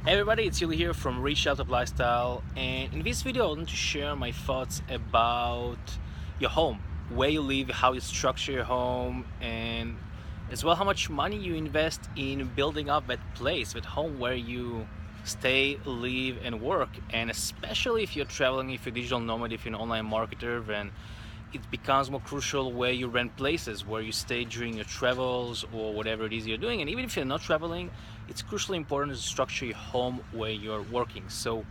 Hey everybody, it's Yuli here from Reach Out of Lifestyle, and in this video I want to share my thoughts about your home, where you live, how you structure your home, and as well how much money you invest in building up that place, that home where you stay, live and work. And especially if you're traveling, if you're a digital nomad, if you're an online marketer, then it becomes more crucial where you rent places, where you stay during your travels or whatever it is you're doing. And even if you're not traveling, it's crucially important to structure your home where you're working. So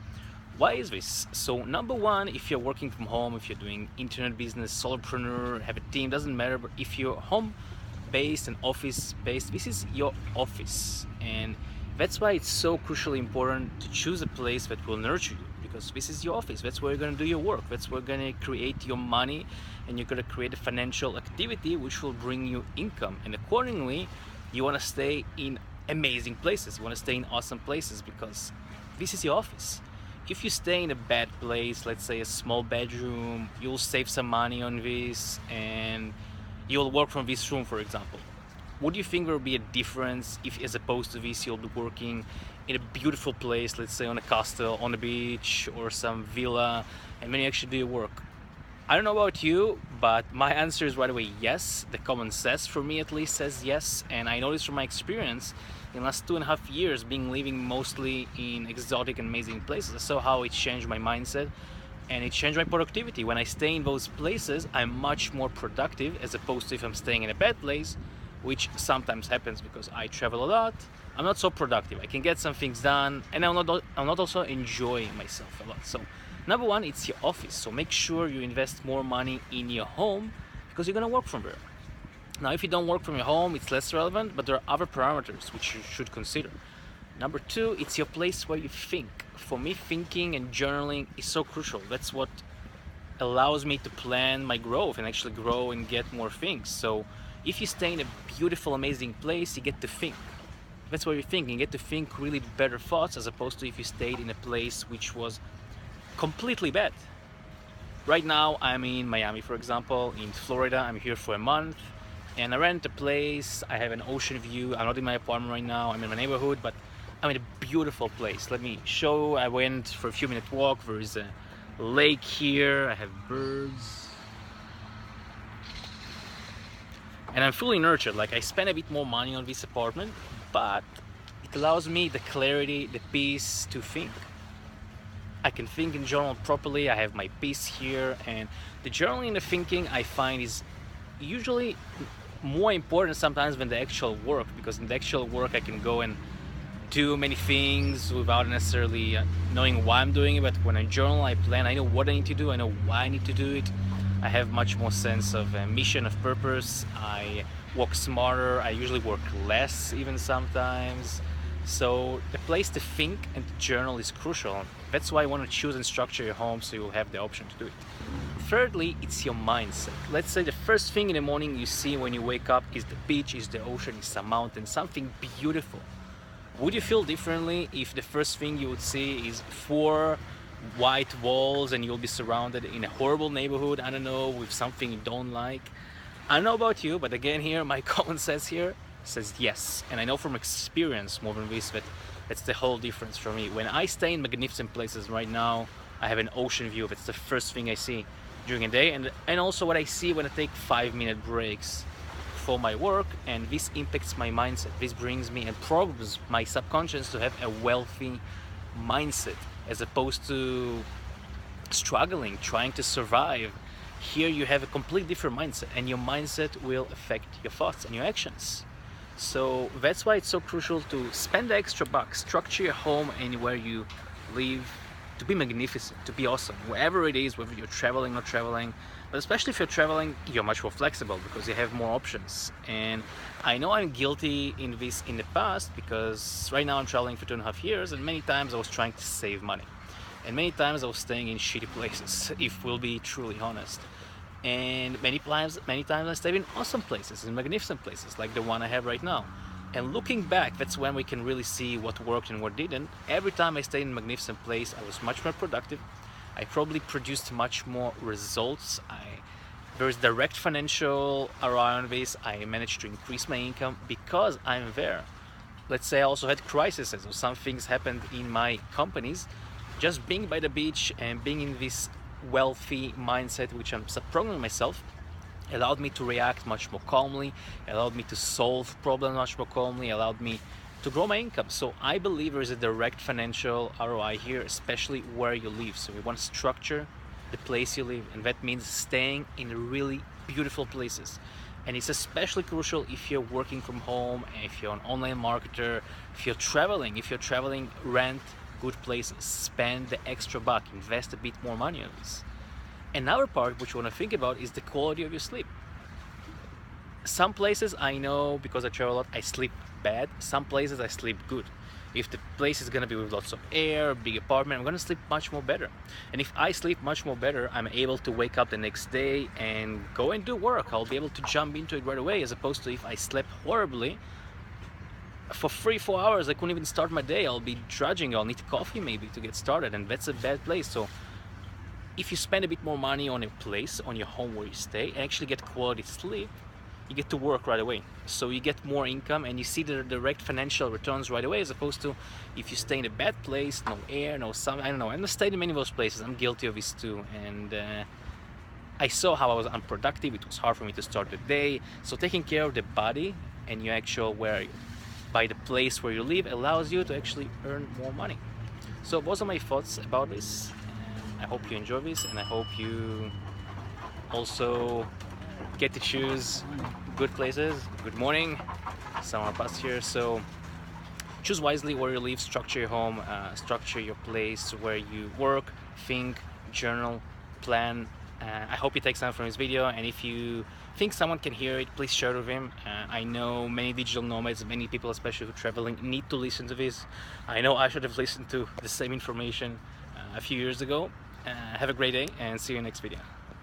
why is this? So number one, if you're working from home, if you're doing internet business, solopreneur, have a team, doesn't matter, but if you're home based and office based, this is your office. And that's why it's so crucially important to choose a place that will nurture you, because this is your office. That's where you're going to do your work. That's where you're going to create your money, and you're going to create a financial activity which will bring you income. And accordingly, you want to stay in amazing places. You want to stay in awesome places because this is your office. If you stay in a bad place, let's say a small bedroom, you'll save some money on this and you'll work from this room, for example. What do you think there will be a difference if, as opposed to this, you'll be working in a beautiful place, let's say on a castle, on the beach, or some villa, and when you actually do your work? I don't know about you, but my answer is right away yes. The common sense, for me at least, says yes. And I know this from my experience in the last 2.5 years, being living mostly in exotic and amazing places. I saw how it changed my mindset and it changed my productivity. When I stay in those places, I'm much more productive, as opposed to if I'm staying in a bad place, which sometimes happens because I travel a lot. I'm not so productive. I can get some things done, and I'm not also enjoying myself a lot. So number one, it's your office. So make sure you invest more money in your home because you're gonna work from there. Now, if you don't work from your home, it's less relevant, but there are other parameters which you should consider. Number two, it's your place where you think. For me, thinking and journaling is so crucial. That's what allows me to plan my growth and actually grow and get more things. So if you stay in a beautiful, amazing place, you get to think. That's where you're thinking. You get to think really better thoughts, as opposed to if you stayed in a place which was completely bad. Right now, I'm in Miami, for example, in Florida. I'm here for a month, and I rent a place. I have an ocean view. I'm not in my apartment right now. I'm in my neighborhood, but I'm in a beautiful place. Let me show. I went for a few minute walk. There is a lake here. I have birds. And I'm fully nurtured. Like, I spend a bit more money on this apartment, but it allows me the clarity, the peace to think. I can think and journal properly. I have my peace here, and the journaling and the thinking, I find, is usually more important sometimes than the actual work, because in the actual work I can go and do many things without necessarily knowing why I'm doing it. But when I journal, I plan, I know what I need to do, I know why I need to do it. I have much more sense of a mission, of purpose. I work smarter. I usually work less, even sometimes. So the place to think and to journal is crucial. That's why I want to choose and structure your home, so you'll have the option to do it. Thirdly, it's your mindset. Let's say the first thing in the morning you see when you wake up is the beach, is the ocean, is some mountain, something beautiful. Would you feel differently if the first thing you would see is 4 white walls and you'll be surrounded in a horrible neighborhood, I don't know, with something you don't like? I don't know about you, but again, here my common sense here says yes. And I know from experience more than this that that's the whole difference for me. When I stay in magnificent places right now, I have an ocean view. That's the first thing I see during a day, and also what I see when I take 5-minute breaks for my work, and this impacts my mindset. This brings me and programs my subconscious to have a wealthy mindset, as opposed to struggling, trying to survive. Here you have a completely different mindset, and your mindset will affect your thoughts and your actions. So that's why it's so crucial to spend the extra bucks, structure your home and where you live to be magnificent, to be awesome, wherever it is, whether you're traveling or not traveling. But especially if you're traveling, you're much more flexible because you have more options. And I know I'm guilty in this in the past, because right now I'm traveling for 2.5 years, and many times I was trying to save money. And many times I was staying in shitty places, if we'll be truly honest. And many times I stayed in awesome places, in magnificent places, like the one I have right now. And looking back, that's when we can really see what worked and what didn't. Every time I stayed in a magnificent place, I was much more productive. I probably produced much more results. There is direct financial around this. I managed to increase my income because I'm there. let's say I also had crises or some things happened in my companies. Just being by the beach and being in this wealthy mindset, which I'm programming myself, allowed me to react much more calmly, allowed me to solve problems much more calmly, allowed me to grow my income. So I believe there is a direct financial ROI here, especially where you live. So we want to structure the place you live, and that means staying in really beautiful places. And it's especially crucial if you're working from home, if you're an online marketer, if you're traveling, rent good places, spend the extra buck, invest a bit more money on this. Another part which you want to think about is the quality of your sleep. Some places I know, because I travel a lot, I sleep bad. Some places I sleep good. If the place is gonna be with lots of air, big apartment, I'm gonna sleep much more better. And if I sleep much more better, I'm able to wake up the next day and go and do work. I'll be able to jump into it right away, as opposed to if I slept horribly, for 3-4 hours I couldn't even start my day. I'll be drudging, I'll need coffee maybe to get started, and that's a bad place. So if you spend a bit more money on a place, on your home where you stay, and actually get quality sleep, you get to work right away. So you get more income and you see the direct financial returns right away, as opposed to if you stay in a bad place, no air, no sun. I don't know, I've stayed in many of those places. I'm guilty of this too. And I saw how I was unproductive. It was hard for me to start the day. So taking care of the body and your actual by the place where you live allows you to actually earn more money. So those are my thoughts about this. I hope you enjoy this, and I hope you also get to choose good places. Good morning, summer past here. So choose wisely where you live, structure your home, structure your place where you work, think, journal, plan. I hope you take some from this video, and if you think someone can hear it, please share it with him. I know many digital nomads, many people especially who are traveling, need to listen to this. I know I should have listened to the same information a few years ago. Have a great day and see you in the next video.